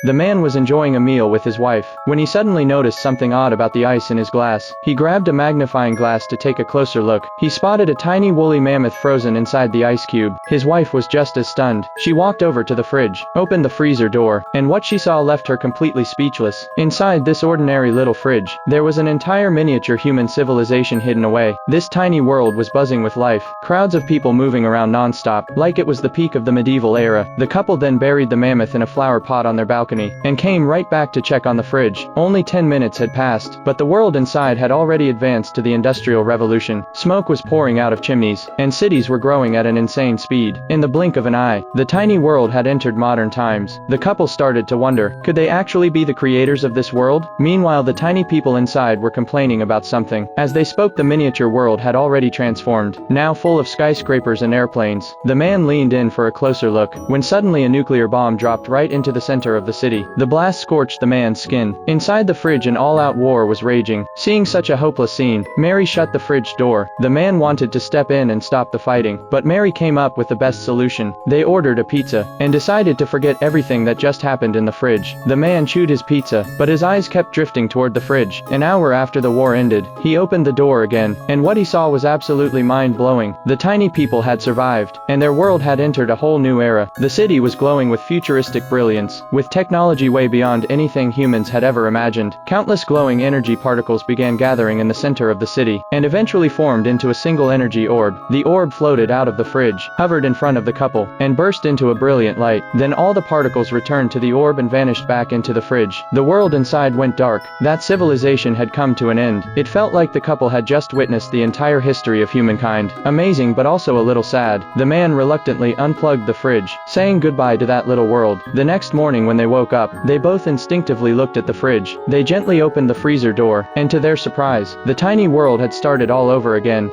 The man was enjoying a meal with his wife when he suddenly noticed something odd about the ice in his glass. He grabbed a magnifying glass to take a closer look. He spotted a tiny woolly mammoth frozen inside the ice cube. His wife was just as stunned. She walked over to the fridge, opened the freezer door, and what she saw left her completely speechless. Inside this ordinary little fridge, there was an entire miniature human civilization hidden away. This tiny world was buzzing with life, crowds of people moving around non-stop, like it was the peak of the medieval era. The couple then buried the mammoth in a flower pot on their balcony, and came right back to check on the fridge. Only 10 minutes had passed, but the world inside had already advanced to the Industrial Revolution. Smoke was pouring out of chimneys, and cities were growing at an insane speed. In the blink of an eye, the tiny world had entered modern times. The couple started to wonder, could they actually be the creators of this world? Meanwhile, the tiny people inside were complaining about something. As they spoke, the miniature world had already transformed, now full of skyscrapers and airplanes. The man leaned in for a closer look, when suddenly a nuclear bomb dropped right into the center of the city. The blast scorched the man's skin. Inside the fridge, an all-out war was raging. Seeing such a hopeless scene, Mary shut the fridge door. The man wanted to step in and stop the fighting, but Mary came up with the best solution. They ordered a pizza, and decided to forget everything that just happened in the fridge. The man chewed his pizza, but his eyes kept drifting toward the fridge. An hour after the war ended, he opened the door again, and what he saw was absolutely mind-blowing. The tiny people had survived, and their world had entered a whole new era. The city was glowing with futuristic brilliance, with technology way beyond anything humans had ever imagined. Countless glowing energy particles began gathering in the center of the city, and eventually formed into a single energy orb. The orb floated out of the fridge, hovered in front of the couple, and burst into a brilliant light. Then all the particles returned to the orb and vanished back into the fridge. The world inside went dark. That civilization had come to an end. It felt like the couple had just witnessed the entire history of humankind. Amazing, but also a little sad. The man reluctantly unplugged the fridge, saying goodbye to that little world. The next morning when they woke up, they both instinctively looked at the fridge. They gently opened the freezer door, and to their surprise, the tiny world had started all over again.